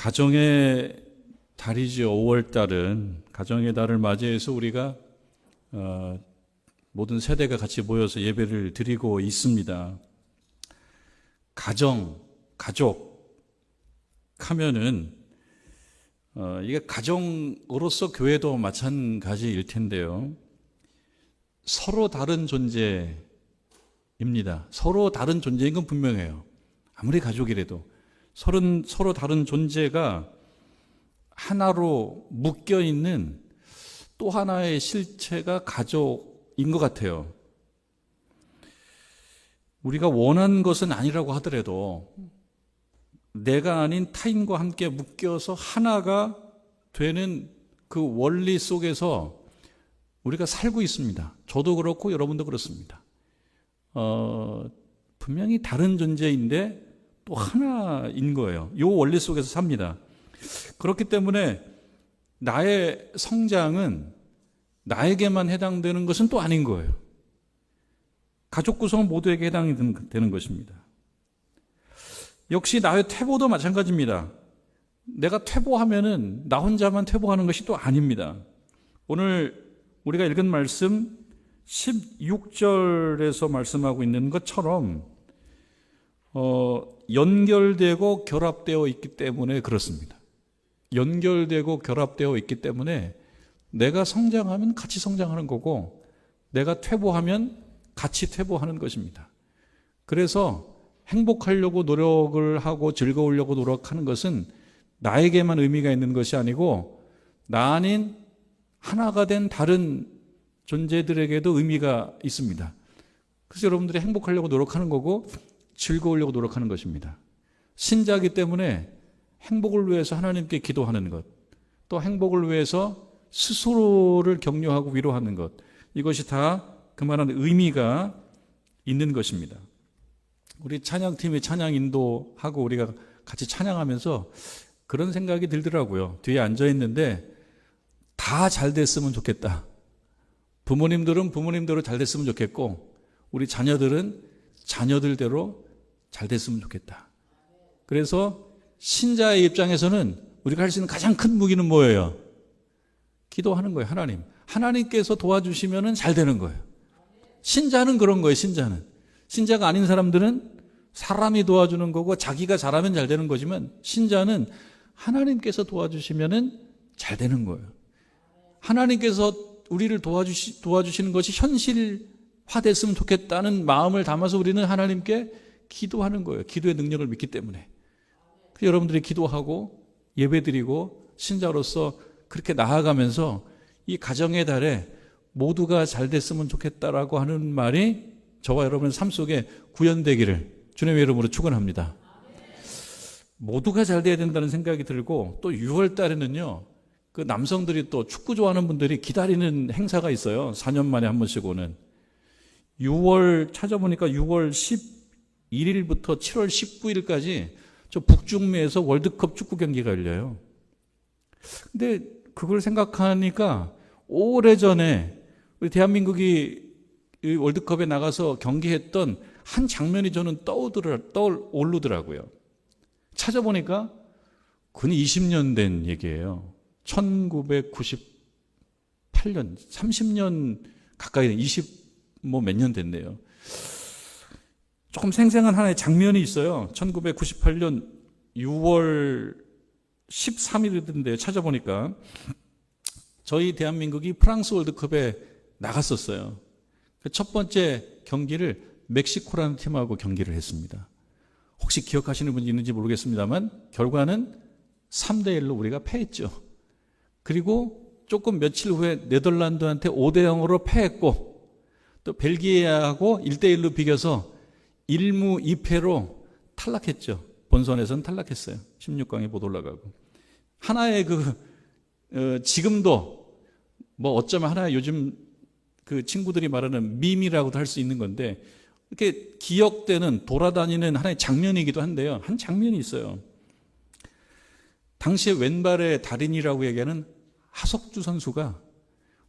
가정의 달이죠. 5월 달은 가정의 달을 맞이해서 우리가 모든 세대가 같이 모여서 예배를 드리고 있습니다. 가족 하면은 이게 가정으로서 교회도 마찬가지일 텐데요. 서로 다른 존재입니다. 서로 다른 존재인 건 분명해요. 아무리 가족이라도 서로 다른 존재가 하나로 묶여 있는 또 하나의 실체가 가족인 것 같아요. 우리가 원하는 것은 아니라고 하더라도 내가 아닌 타인과 함께 묶여서 하나가 되는 그 원리 속에서 우리가 살고 있습니다. 저도 그렇고 여러분도 그렇습니다. 분명히 다른 존재인데 또 하나인 거예요. 이 원리 속에서 삽니다. 그렇기 때문에 나의 성장은 나에게만 해당되는 것은 또 아닌 거예요. 가족 구성 모두에게 해당이 되는 것입니다. 역시 나의 퇴보도 마찬가지입니다. 내가 퇴보하면은 나 혼자만 퇴보하는 것이 또 아닙니다. 오늘 우리가 읽은 말씀 16절에서 말씀하고 있는 것처럼 연결되고 결합되어 있기 때문에 그렇습니다. 연결되고 결합되어 있기 때문에 내가 성장하면 같이 성장하는 거고 내가 퇴보하면 같이 퇴보하는 것입니다. 그래서 행복하려고 노력을 하고 즐거우려고 노력하는 것은 나에게만 의미가 있는 것이 아니고 나 아닌 하나가 된 다른 존재들에게도 의미가 있습니다. 그래서 여러분들이 행복하려고 노력하는 거고 즐거우려고 노력하는 것입니다. 신자이기 때문에 행복을 위해서 하나님께 기도하는 것, 또 행복을 위해서 스스로를 격려하고 위로하는 것, 이것이 다 그만한 의미가 있는 것입니다. 우리 찬양팀이 찬양 인도하고 우리가 같이 찬양하면서 그런 생각이 들더라고요. 뒤에 앉아 있는데 다 잘 됐으면 좋겠다. 부모님들은 부모님대로 잘 됐으면 좋겠고 우리 자녀들은 자녀들대로 잘 됐으면 좋겠다. 그래서 신자의 입장에서는 우리가 할 수 있는 가장 큰 무기는 뭐예요? 기도하는 거예요. 하나님께서 도와주시면 잘 되는 거예요. 신자는 그런 거예요. 신자가 아닌 사람들은 사람이 도와주는 거고 자기가 잘하면 잘 되는 거지만 신자는 하나님께서 도와주시면 잘 되는 거예요. 하나님께서 우리를 도와주시는 것이 현실화됐으면 좋겠다는 마음을 담아서 우리는 하나님께 기도하는 거예요. 기도의 능력을 믿기 때문에. 여러분들이 기도하고 예배드리고 신자로서 그렇게 나아가면서 이 가정의 달에 모두가 잘 됐으면 좋겠다라고 하는 말이 저와 여러분의 삶 속에 구현되기를 주님의 이름으로 축원합니다. 모두가 잘 돼야 된다는 생각이 들고 또 6월 달에는요. 그 남성들이 또 축구 좋아하는 분들이 기다리는 행사가 있어요. 4년 만에 한 번씩 오는. 6월 찾아보니까 6월 11일부터 7월 19일까지 저 북중미에서 월드컵 축구 경기가 열려요. 근데 그걸 생각하니까 오래전에 우리 대한민국이 월드컵에 나가서 경기했던 한 장면이 저는 떠오르더라고요. 찾아보니까 근 20년 된 얘기예요. 1998년, 30년 가까이 20몇 년 됐네요. 조금 생생한 하나의 장면이 있어요. 1998년 6월 13일이던데요. 찾아보니까 저희 대한민국이 프랑스 월드컵에 나갔었어요. 첫 번째 경기를 멕시코라는 팀하고 경기를 했습니다. 혹시 기억하시는 분이 있는지 모르겠습니다만 결과는 3대1로 우리가 패했죠. 그리고 조금 며칠 후에 네덜란드한테 5대0으로 패했고 또 벨기에하고 1대1로 비겨서 1무 2패로 탈락했죠. 본선에서는 탈락했어요. 16강에 못 올라가고. 하나의 지금도 뭐 어쩌면 하나의 요즘 그 친구들이 말하는 밈이라고도 할 수 있는 건데 이렇게 기억되는 돌아다니는 하나의 장면이기도 한데요. 한 장면이 있어요. 당시에 왼발의 달인이라고 얘기하는 하석주 선수가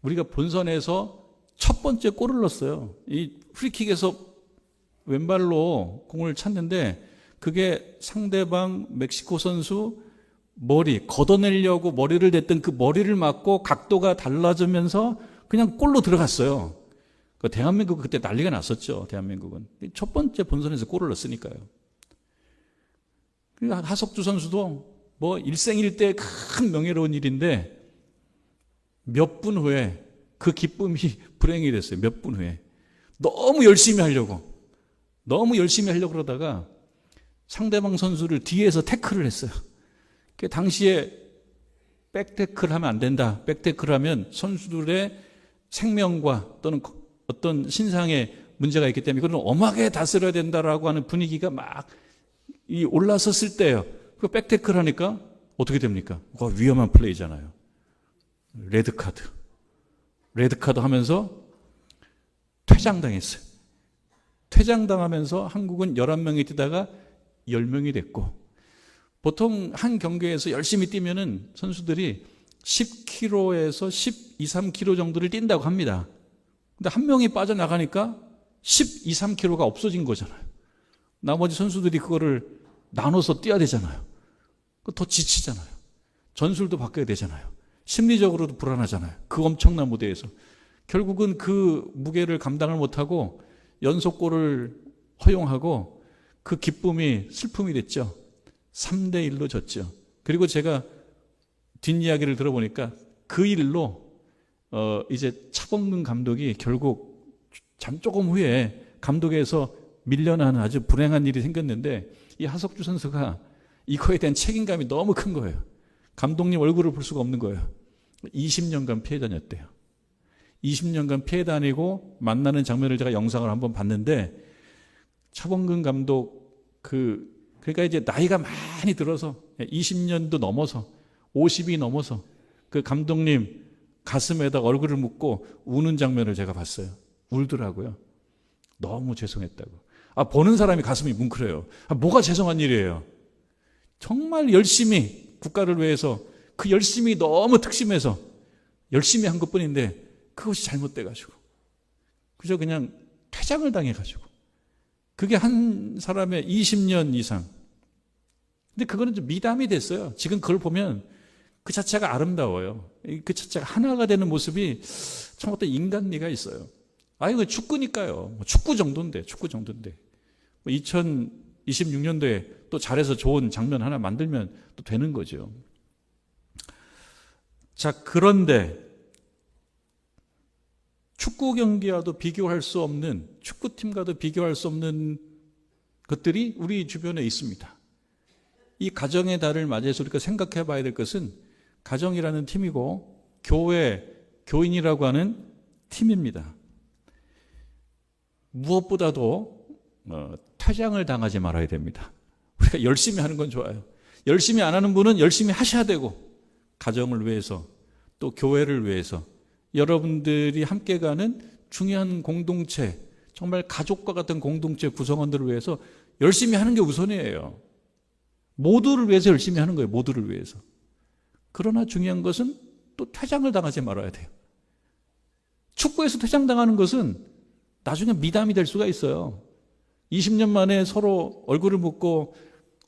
우리가 본선에서 첫 번째 골을 넣었어요. 이 프리킥에서 왼발로 공을 찼는데 그게 상대방 멕시코 선수 머리, 걷어내려고 머리를 댔던 그 머리를 맞고 각도가 달라지면서 그냥 골로 들어갔어요. 그 대한민국 그때 난리가 났었죠. 대한민국은. 첫 번째 본선에서 골을 넣었으니까요. 그러니까 하석주 선수도 뭐 일생일대 큰 명예로운 일인데 몇 분 후에 그 기쁨이 불행이 됐어요. 몇 분 후에. 너무 열심히 하려고 그러다가 상대방 선수를 뒤에서 태클을 했어요. 그 당시에 백태클 하면 안 된다. 백태클 하면 선수들의 생명과 또는 어떤 신상에 문제가 있기 때문에 이거는 엄하게 다스려야 된다라고 하는 분위기가 막 올라섰을 때예요. 그 백태클 하니까 어떻게 됩니까? 그거 위험한 플레이잖아요. 레드카드 하면서 퇴장당했어요. 퇴장당하면서 한국은 11명이 뛰다가 10명이 됐고, 보통 한 경기에서 열심히 뛰면은 선수들이 10km에서 12, 3km 정도를 뛴다고 합니다. 근데 한 명이 빠져나가니까 12, 3km가 없어진 거잖아요. 나머지 선수들이 그거를 나눠서 뛰어야 되잖아요. 더 지치잖아요. 전술도 바뀌어야 되잖아요. 심리적으로도 불안하잖아요. 그 엄청난 무대에서. 결국은 그 무게를 감당을 못하고 연속골을 허용하고 그 기쁨이 슬픔이 됐죠. 3대1로 졌죠. 그리고 제가 뒷이야기를 들어보니까 그 일로 이제 차범근 감독이 결국 조금 후에 감독에서 밀려나는 아주 불행한 일이 생겼는데, 이 하석주 선수가 이거에 대한 책임감이 너무 큰 거예요. 감독님 얼굴을 볼 수가 없는 거예요. 20년간 피해 다녔대요. 20년간 피해 다니고 만나는 장면을 제가 영상을 한번 봤는데, 차범근 감독 그러니까 이제 나이가 많이 들어서 20년도 넘어서 50이 넘어서 그 감독님 가슴에다 얼굴을 묻고 우는 장면을 제가 봤어요. 울더라고요. 너무 죄송했다고. 보는 사람이 가슴이 뭉클해요. 뭐가 죄송한 일이에요. 정말 열심히 국가를 위해서 그 열심히 너무 특심해서 열심히 한 것뿐인데 그것이 잘못돼가지고 그저 그냥 퇴장을 당해가지고, 그게 한 사람의 20년 이상. 근데 그거는 좀 미담이 됐어요. 지금 그걸 보면 그 자체가 아름다워요. 그 자체가 하나가 되는 모습이 참 어떤 인간미가 있어요. 이거 축구니까요. 축구 정도인데. 2026년도에 또 잘해서 좋은 장면 하나 만들면 또 되는 거죠. 자, 그런데 축구 경기와도 비교할 수 없는, 축구팀과도 비교할 수 없는 것들이 우리 주변에 있습니다. 이 가정의 달을 맞이해서 우리가 생각해 봐야 될 것은 가정이라는 팀이고 교회, 교인이라고 하는 팀입니다. 무엇보다도 퇴장을 당하지 말아야 됩니다. 우리가 열심히 하는 건 좋아요. 열심히 안 하는 분은 열심히 하셔야 되고, 가정을 위해서 또 교회를 위해서 여러분들이 함께 가는 중요한 공동체, 정말 가족과 같은 공동체 구성원들을 위해서 열심히 하는 게 우선이에요. 모두를 위해서 열심히 하는 거예요. 모두를 위해서. 그러나 중요한 것은 또 퇴장을 당하지 말아야 돼요. 축구에서 퇴장당하는 것은 나중에 미담이 될 수가 있어요. 20년 만에 서로 얼굴을 묻고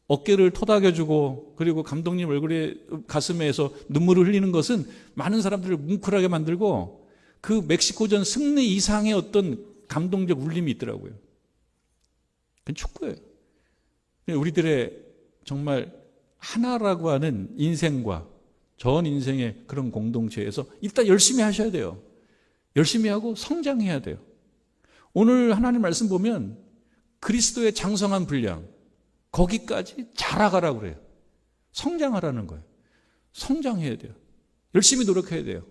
어깨를 토닥여주고 그리고 감독님 얼굴에 가슴에서 눈물을 흘리는 것은 많은 사람들을 뭉클하게 만들고 그 멕시코전 승리 이상의 어떤 감동적 울림이 있더라고요. 그건 축구예요. 우리들의 정말 하나라고 하는 인생과 전 인생의 그런 공동체에서 일단 열심히 하셔야 돼요. 열심히 하고 성장해야 돼요. 오늘 하나님 말씀 보면 그리스도의 장성한 분량, 거기까지 자라가라고 그래요. 성장하라는 거예요. 성장해야 돼요. 열심히 노력해야 돼요.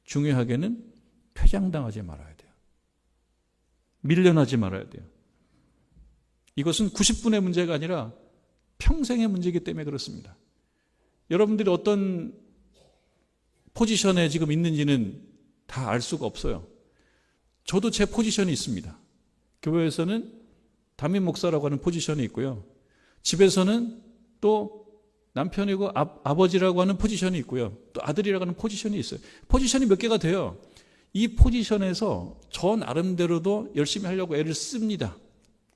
중요하게는 퇴장당하지 말아야 돼요. 밀려나지 말아야 돼요. 이것은 90분의 문제가 아니라 평생의 문제이기 때문에 그렇습니다. 여러분들이 어떤 포지션에 지금 있는지는 다 알 수가 없어요. 저도 제 포지션이 있습니다. 교회에서는 담임 목사라고 하는 포지션이 있고요. 집에서는 또 남편이고 아버지라고 하는 포지션이 있고요. 또 아들이라고 하는 포지션이 있어요. 포지션이 몇 개가 돼요. 이 포지션에서 저 나름대로도 열심히 하려고 애를 씁니다.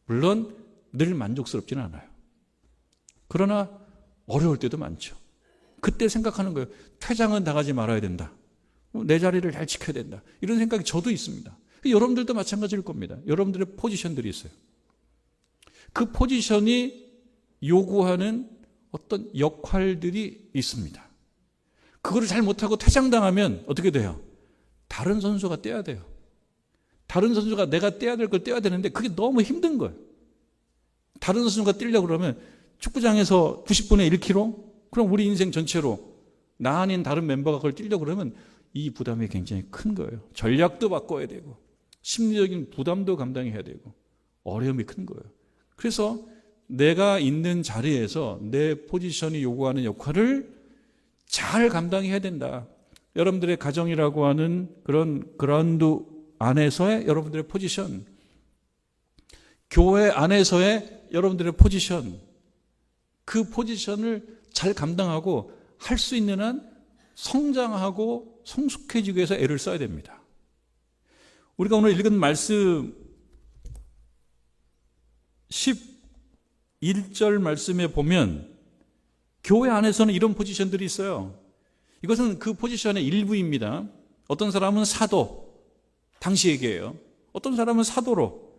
물론 늘 만족스럽지는 않아요. 그러나 어려울 때도 많죠. 그때 생각하는 거예요. 퇴장은 당하지 말아야 된다. 내 자리를 잘 지켜야 된다. 이런 생각이 저도 있습니다. 여러분들도 마찬가지일 겁니다. 여러분들의 포지션들이 있어요. 그 포지션이 요구하는 어떤 역할들이 있습니다. 그거를 잘 못하고 퇴장당하면 어떻게 돼요? 다른 선수가 떼야 돼요. 다른 선수가 내가 떼야 될 걸 떼야 되는데 그게 너무 힘든 거예요. 다른 선수가 뛰려고 그러면 축구장에서 90분의 1km? 그럼 우리 인생 전체로 나 아닌 다른 멤버가 그걸 뛰려고 그러면 이 부담이 굉장히 큰 거예요. 전략도 바꿔야 되고 심리적인 부담도 감당해야 되고 어려움이 큰 거예요. 그래서 내가 있는 자리에서 내 포지션이 요구하는 역할을 잘 감당해야 된다. 여러분들의 가정이라고 하는 그런 그라운드 안에서의 여러분들의 포지션, 교회 안에서의 여러분들의 포지션, 그 포지션을 잘 감당하고 할 수 있는 한 성장하고 성숙해지기 위해서 애를 써야 됩니다. 우리가 오늘 읽은 말씀 11절 말씀에 보면 교회 안에서는 이런 포지션들이 있어요. 이것은 그 포지션의 일부입니다. 어떤 사람은 사도, 당시 얘기예요. 어떤 사람은 사도로,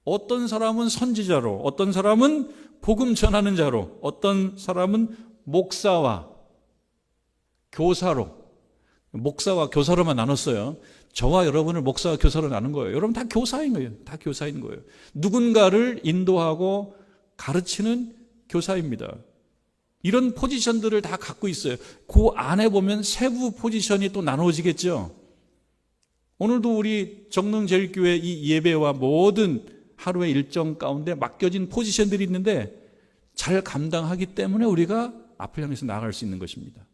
어떤 사람은 선지자로, 어떤 사람은 복음 전하는 자로, 어떤 사람은 목사와 교사로, 목사와 교사로만 나눴어요. 저와 여러분을 목사와 교사로 나눈 거예요. 여러분 다 교사인 거예요. 다 교사인 거예요. 누군가를 인도하고 가르치는 교사입니다. 이런 포지션들을 다 갖고 있어요. 그 안에 보면 세부 포지션이 또 나눠지겠죠. 오늘도 우리 정릉제일교회 이 예배와 모든 하루의 일정 가운데 맡겨진 포지션들이 있는데 잘 감당하기 때문에 우리가 앞을 향해서 나아갈 수 있는 것입니다.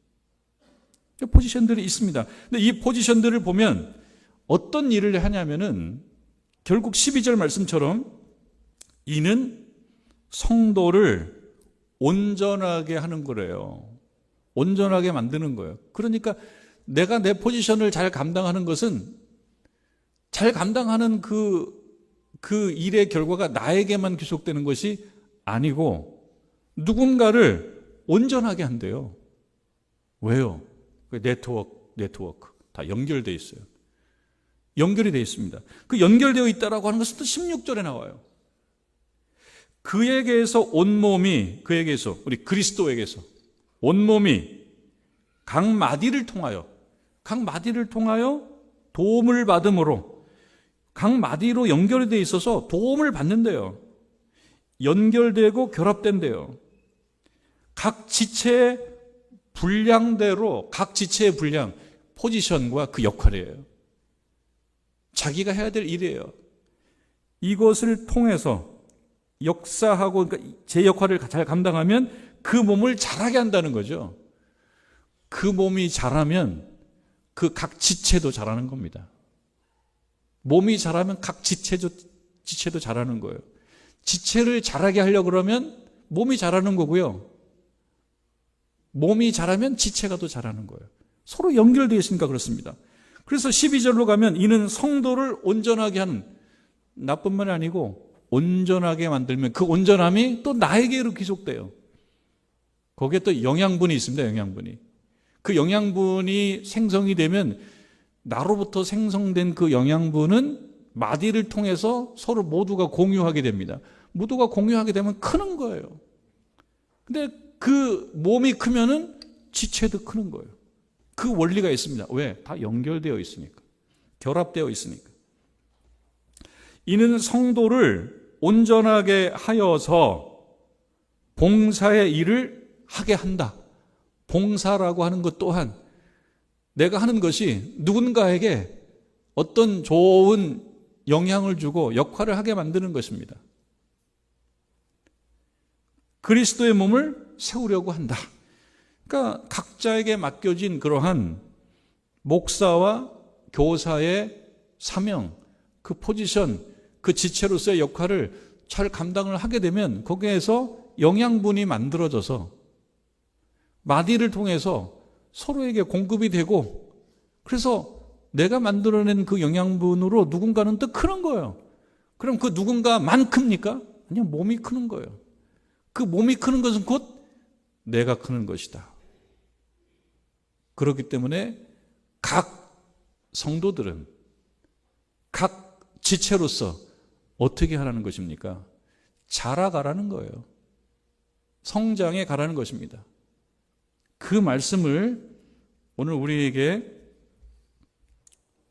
포지션들이 있습니다. 근데 이 포지션들을 보면 어떤 일을 하냐면은 결국 12절 말씀처럼 이는 성도를 온전하게 하는 거래요. 온전하게 만드는 거예요. 그러니까 내가 내 포지션을 잘 감당하는 것은 잘 감당하는 그 일의 결과가 나에게만 귀속되는 것이 아니고 누군가를 온전하게 한대요. 왜요? 네트워크 다 연결되어 있어요. 연결이 되어 있습니다. 그 연결되어 있다라고 하는 것은 또 16절에 나와요. 그에게서 온몸이, 그에게서, 우리 그리스도에게서 온몸이 각 마디를 통하여 도움을 받음으로 각 마디로 연결이 되어 있어서 도움을 받는데요. 연결되고 결합된대요. 각 지체의 분량대로 각 지체의 분량, 포지션과 그 역할이에요. 자기가 해야 될 일이에요. 이것을 통해서 역사하고 그러니까 제 역할을 잘 감당하면 그 몸을 자라게 한다는 거죠. 그 몸이 자라면 그 각 지체도 자라는 겁니다. 몸이 자라면 각 지체도 자라는 거예요. 지체를 자라게 하려고 그러면 몸이 자라는 거고요. 몸이 자라면 지체가 또 자라는 거예요. 서로 연결되어 있으니까 그렇습니다. 그래서 12절로 가면 이는 성도를 온전하게 하는, 나뿐만이 아니고 온전하게 만들면 그 온전함이 또 나에게로 귀속돼요. 거기에 또 영양분이 있습니다. 영양분이. 그 영양분이 생성이 되면 나로부터 생성된 그 영양분은 마디를 통해서 서로 모두가 공유하게 됩니다. 모두가 공유하게 되면 크는 거예요. 근데 그 몸이 크면은 지체도 크는 거예요. 그 원리가 있습니다. 왜? 다 연결되어 있으니까. 결합되어 있으니까. 이는 성도를 온전하게 하여서 봉사의 일을 하게 한다. 봉사라고 하는 것 또한 내가 하는 것이 누군가에게 어떤 좋은 영향을 주고 역할을 하게 만드는 것입니다. 그리스도의 몸을 세우려고 한다. 그러니까 각자에게 맡겨진 그러한 목사와 교사의 사명, 그 포지션, 그 지체로서의 역할을 잘 감당을 하게 되면 거기에서 영양분이 만들어져서 마디를 통해서 서로에게 공급이 되고 그래서 내가 만들어낸 그 영양분으로 누군가는 또 크는 거예요. 그럼 그 누군가만 큽니까? 아니요, 몸이 크는 거예요. 그 몸이 크는 것은 곧 내가 크는 것이다. 그렇기 때문에 각 성도들은 각 지체로서 어떻게 하라는 것입니까? 자라가라는 거예요. 성장해 가라는 것입니다. 그 말씀을 오늘 우리에게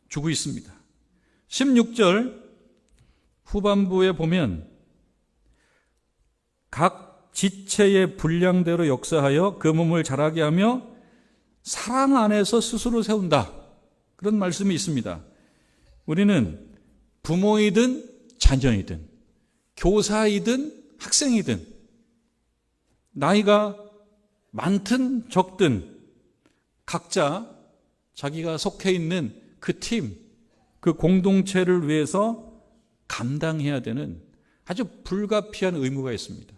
주고 있습니다. 16절 후반부에 보면 각 지체의 분량대로 역사하여 그 몸을 자라게 하며 사랑 안에서 스스로 세운다. 그런 말씀이 있습니다. 우리는 부모이든 자녀이든 교사이든 학생이든 나이가 많든 적든 각자 자기가 속해 있는 그 팀, 그 공동체를 위해서 감당해야 되는 아주 불가피한 의무가 있습니다.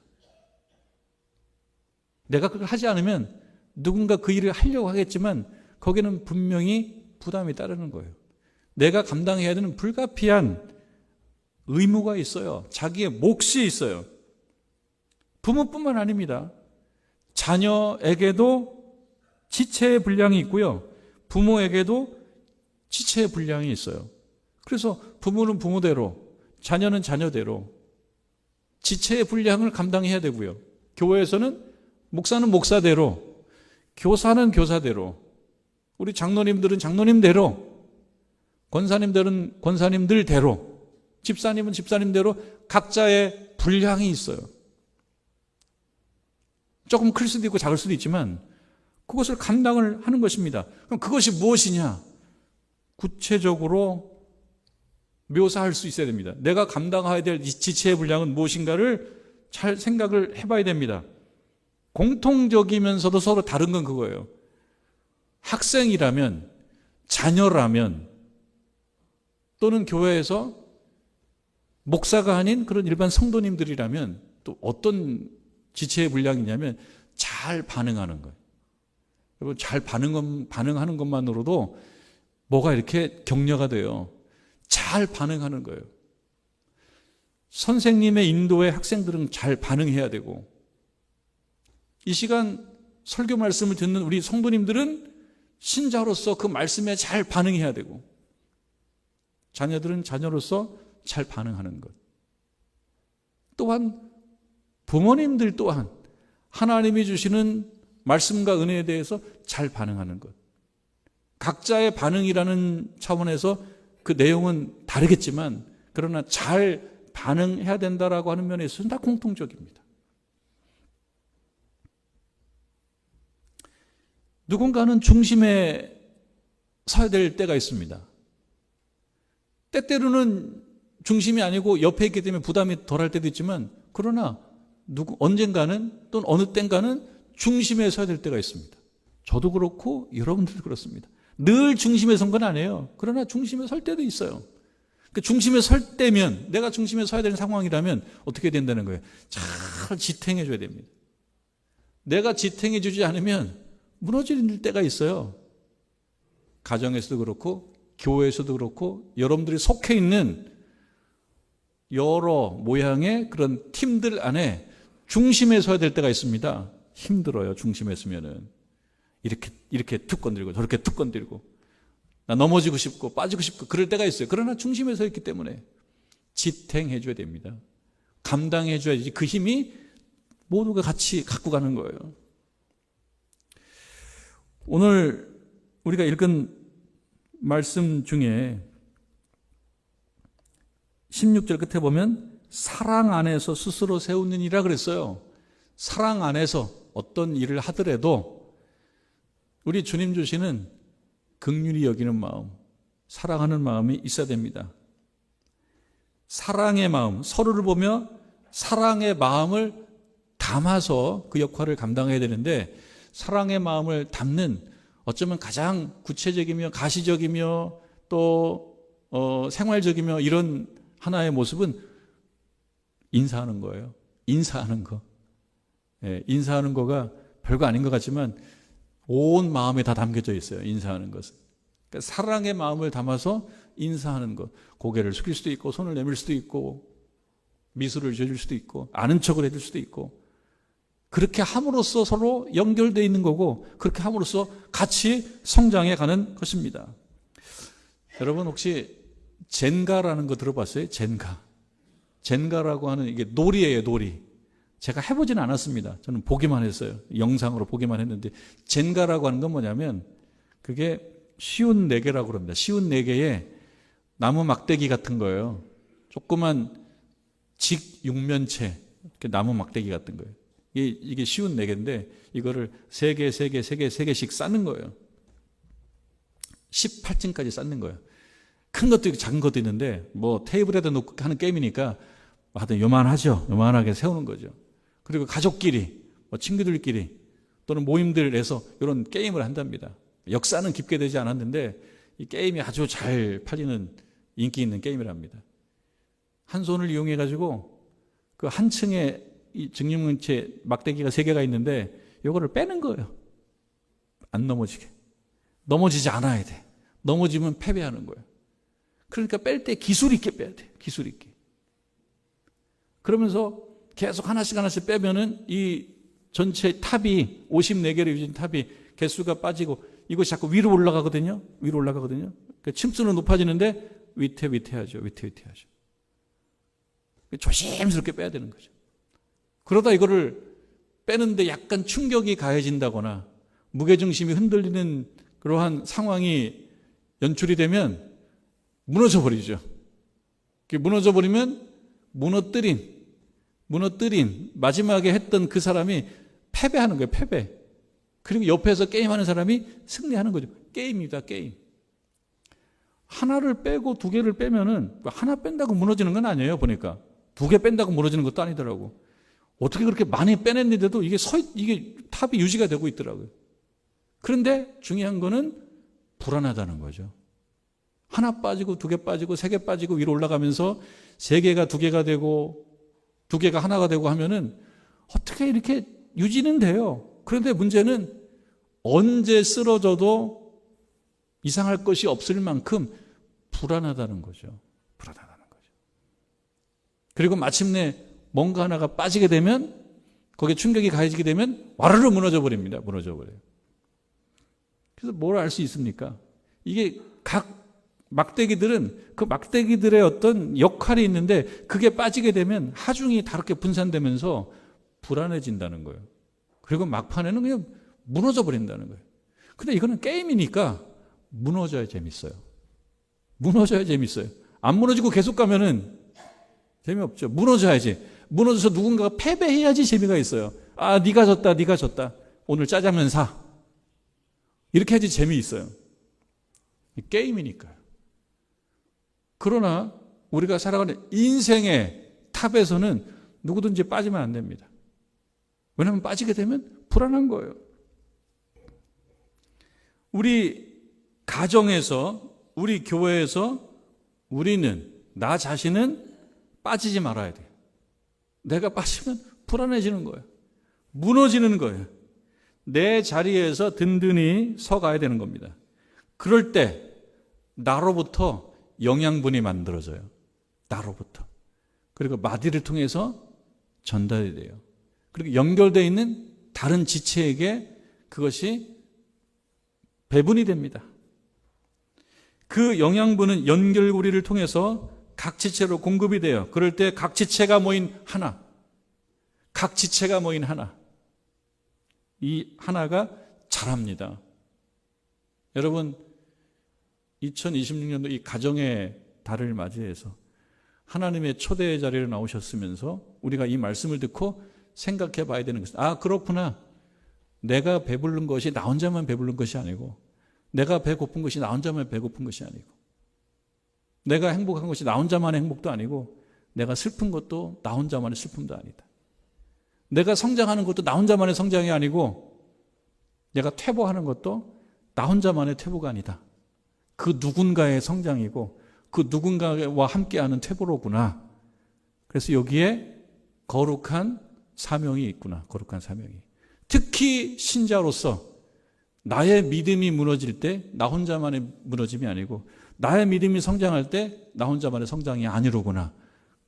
내가 그걸 하지 않으면 누군가 그 일을 하려고 하겠지만 거기는 분명히 부담이 따르는 거예요. 내가 감당해야 되는 불가피한 의무가 있어요. 자기의 몫이 있어요. 부모뿐만 아닙니다. 자녀에게도 지체의 분량이 있고요. 부모에게도 지체의 분량이 있어요. 그래서 부모는 부모대로, 자녀는 자녀대로 지체의 분량을 감당해야 되고요. 교회에서는 목사는 목사대로, 교사는 교사대로, 우리 장로님들은 장로님대로, 권사님들은 권사님들대로, 집사님은 집사님대로 각자의 분량이 있어요. 조금 클 수도 있고 작을 수도 있지만 그것을 감당을 하는 것입니다. 그럼 그것이 무엇이냐? 구체적으로 묘사할 수 있어야 됩니다. 내가 감당해야 될 지체의 분량은 무엇인가를 잘 생각을 해봐야 됩니다. 공통적이면서도 서로 다른 건 그거예요. 학생이라면, 자녀라면, 또는 교회에서 목사가 아닌 그런 일반 성도님들이라면 또 어떤 지체의 분량이냐면 잘 반응하는 거예요. 여러분, 잘 반응하는 것만으로도 뭐가 이렇게 격려가 돼요. 잘 반응하는 거예요. 선생님의 인도에 학생들은 잘 반응해야 되고, 이 시간 설교 말씀을 듣는 우리 성도님들은 신자로서 그 말씀에 잘 반응해야 되고, 자녀들은 자녀로서 잘 반응하는 것. 또한 부모님들 또한 하나님이 주시는 말씀과 은혜에 대해서 잘 반응하는 것. 각자의 반응이라는 차원에서 그 내용은 다르겠지만 그러나 잘 반응해야 된다라고 하는 면에 있어서는 다 공통적입니다. 누군가는 중심에 서야 될 때가 있습니다. 때때로는 중심이 아니고 옆에 있기 때문에 부담이 덜할 때도 있지만 그러나 언젠가는 또는 어느 땐가는 중심에 서야 될 때가 있습니다. 저도 그렇고 여러분들도 그렇습니다. 늘 중심에 선 건 아니에요. 그러나 중심에 설 때도 있어요. 그 중심에 설 때면, 내가 중심에 서야 되는 상황이라면 어떻게 된다는 거예요? 잘 지탱해 줘야 됩니다. 내가 지탱해 주지 않으면 무너질 때가 있어요. 가정에서도 그렇고 교회에서도 그렇고 여러분들이 속해 있는 여러 모양의 그런 팀들 안에 중심에 서야 될 때가 있습니다. 힘들어요. 중심에 서면은 이렇게 툭 건들고 저렇게 툭 건들고 나 넘어지고 싶고 빠지고 싶고 그럴 때가 있어요. 그러나 중심에 서 있기 때문에 지탱해 줘야 됩니다. 감당해 줘야지. 그 힘이 모두가 같이 갖고 가는 거예요. 오늘 우리가 읽은 말씀 중에 16절 끝에 보면 사랑 안에서 스스로 세우는 이라 그랬어요. 사랑 안에서 어떤 일을 하더라도 우리 주님 주시는 긍휼히 여기는 마음, 사랑하는 마음이 있어야 됩니다. 사랑의 마음, 서로를 보며 사랑의 마음을 담아서 그 역할을 감당해야 되는데, 사랑의 마음을 담는 어쩌면 가장 구체적이며 가시적이며 또 생활적이며 이런 하나의 모습은 인사하는 거예요. 인사하는 거. 예, 인사하는 거가 별거 아닌 것 같지만 온 마음에 다 담겨져 있어요. 인사하는 것은. 그러니까 사랑의 마음을 담아서 인사하는 것. 고개를 숙일 수도 있고 손을 내밀 수도 있고 미소를 지어줄 수도 있고 아는 척을 해줄 수도 있고 그렇게 함으로써 서로 연결되어 있는 거고 그렇게 함으로써 같이 성장해 가는 것입니다. 여러분 혹시 젠가라는 거 들어봤어요? 젠가. 젠가라고 하는 이게 놀이예요, 놀이. 제가 해보지는 않았습니다. 저는 보기만 했어요. 영상으로 보기만 했는데 젠가라고 하는 건 뭐냐면 그게 쉬운 4개라고 그럽니다. 쉬운 4개에 나무 막대기 같은 거예요. 조그만 직육면체 나무 막대기 같은 거예요. 이게 쉬운 4개인데 이거를 3개, 3개, 3개, 3개씩 쌓는 거예요. 18층까지 쌓는 거예요. 큰 것도 있고 작은 것도 있는데 뭐 테이블에다 놓고 하는 게임이니까 하여튼 요만하죠. 요만하게 세우는 거죠. 그리고 가족끼리, 뭐 친구들끼리 또는 모임들에서 이런 게임을 한답니다. 역사는 깊게 되지 않았는데 이 게임이 아주 잘 팔리는 인기 있는 게임이랍니다. 한 손을 이용해 가지고 그 한 층에 이 증육면체 막대기가 3개가 있는데 이거를 빼는 거예요. 안 넘어지게. 넘어지지 않아야 돼. 넘어지면 패배하는 거예요. 그러니까 뺄 때 기술 있게 빼야 돼. 기술 있게. 그러면서 계속 하나씩 하나씩 빼면은 이 전체 탑이 54개로 이루어진 탑이 개수가 빠지고 이것이 자꾸 위로 올라가거든요. 위로 올라가거든요. 그러니까 층수는 높아지는데 위태위태하죠. 위태위태하죠. 조심스럽게 빼야 되는 거죠. 그러다 이거를 빼는데 약간 충격이 가해진다거나 무게중심이 흔들리는 그러한 상황이 연출이 되면 무너져 버리죠. 무너져 버리면 무너뜨린 마지막에 했던 그 사람이 패배하는 거예요. 패배. 그리고 옆에서 게임하는 사람이 승리하는 거죠. 게임입니다. 게임. 하나를 빼고 2개를 빼면은 하나 뺀다고 무너지는 건 아니에요. 보니까 2개 뺀다고 무너지는 것도 아니더라고. 어떻게 그렇게 많이 빼냈는데도 이게 탑이 유지가 되고 있더라고요. 그런데 중요한 거는 불안하다는 거죠. 하나 빠지고 2개 빠지고 3개 빠지고 위로 올라가면서 3개가 2개가 되고 2개가 하나가 되고 하면은 어떻게 이렇게 유지는 돼요. 그런데 문제는 언제 쓰러져도 이상할 것이 없을 만큼 불안하다는 거죠. 불안하다는 거죠. 그리고 마침내 뭔가 하나가 빠지게 되면 거기에 충격이 가해지게 되면 와르르 무너져 버립니다. 무너져 버려요. 그래서 뭘 알 수 있습니까? 이게 각 막대기들은 그 막대기들의 어떤 역할이 있는데 그게 빠지게 되면 하중이 다르게 분산되면서 불안해진다는 거예요. 그리고 막판에는 그냥 무너져 버린다는 거예요. 근데 이거는 게임이니까 무너져야 재밌어요. 무너져야 재밌어요. 안 무너지고 계속 가면은 재미없죠. 무너져야지. 무너져서 누군가가 패배해야지 재미가 있어요. 아, 네가 졌다. 네가 졌다. 오늘 짜장면 사. 이렇게 해야지 재미있어요. 게임이니까요. 그러나 우리가 살아가는 인생의 탑에서는 누구든지 빠지면 안 됩니다. 왜냐하면 빠지게 되면 불안한 거예요. 우리 가정에서, 우리 교회에서 우리는, 나 자신은 빠지지 말아야 돼요. 내가 빠지면 불안해지는 거예요. 무너지는 거예요. 내 자리에서 든든히 서가야 되는 겁니다. 그럴 때 나로부터 영양분이 만들어져요. 나로부터. 그리고 마디를 통해서 전달이 돼요. 그리고 연결되어 있는 다른 지체에게 그것이 배분이 됩니다. 그 영양분은 연결고리를 통해서 각 지체로 공급이 돼요. 그럴 때 각 지체가 모인 하나, 각 지체가 모인 하나, 이 하나가 자랍니다. 여러분, 2026년도 이 가정의 달을 맞이해서 하나님의 초대의 자리에 나오셨으면서 우리가 이 말씀을 듣고 생각해 봐야 되는 것은, 아, 그렇구나. 내가 배부른 것이 나 혼자만 배부른 것이 아니고, 내가 배고픈 것이 나 혼자만 배고픈 것이 아니고, 내가 행복한 것이 나 혼자만의 행복도 아니고, 내가 슬픈 것도 나 혼자만의 슬픔도 아니다. 내가 성장하는 것도 나 혼자만의 성장이 아니고, 내가 퇴보하는 것도 나 혼자만의 퇴보가 아니다. 그 누군가의 성장이고 그 누군가와 함께하는 퇴보로구나. 그래서 여기에 거룩한 사명이 있구나. 거룩한 사명이. 특히 신자로서 나의 믿음이 무너질 때 나 혼자만의 무너짐이 아니고 나의 믿음이 성장할 때 나 혼자만의 성장이 아니로구나.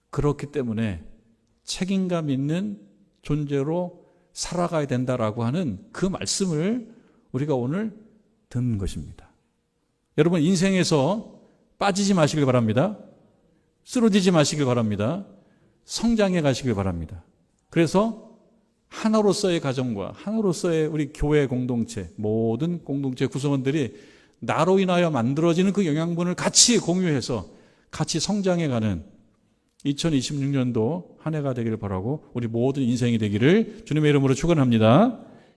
그렇기 때문에 책임감 있는 존재로 살아가야 된다라고 하는 그 말씀을 우리가 오늘 듣는 것입니다. 여러분, 인생에서 빠지지 마시길 바랍니다. 쓰러지지 마시길 바랍니다. 성장해 가시길 바랍니다. 그래서 하나로서의 가정과 하나로서의 우리 교회 공동체, 모든 공동체 구성원들이 나로 인하여 만들어지는 그 영양분을 같이 공유해서 같이 성장해가는 2026년도 한 해가 되기를 바라고 우리 모든 인생이 되기를 주님의 이름으로 축원합니다.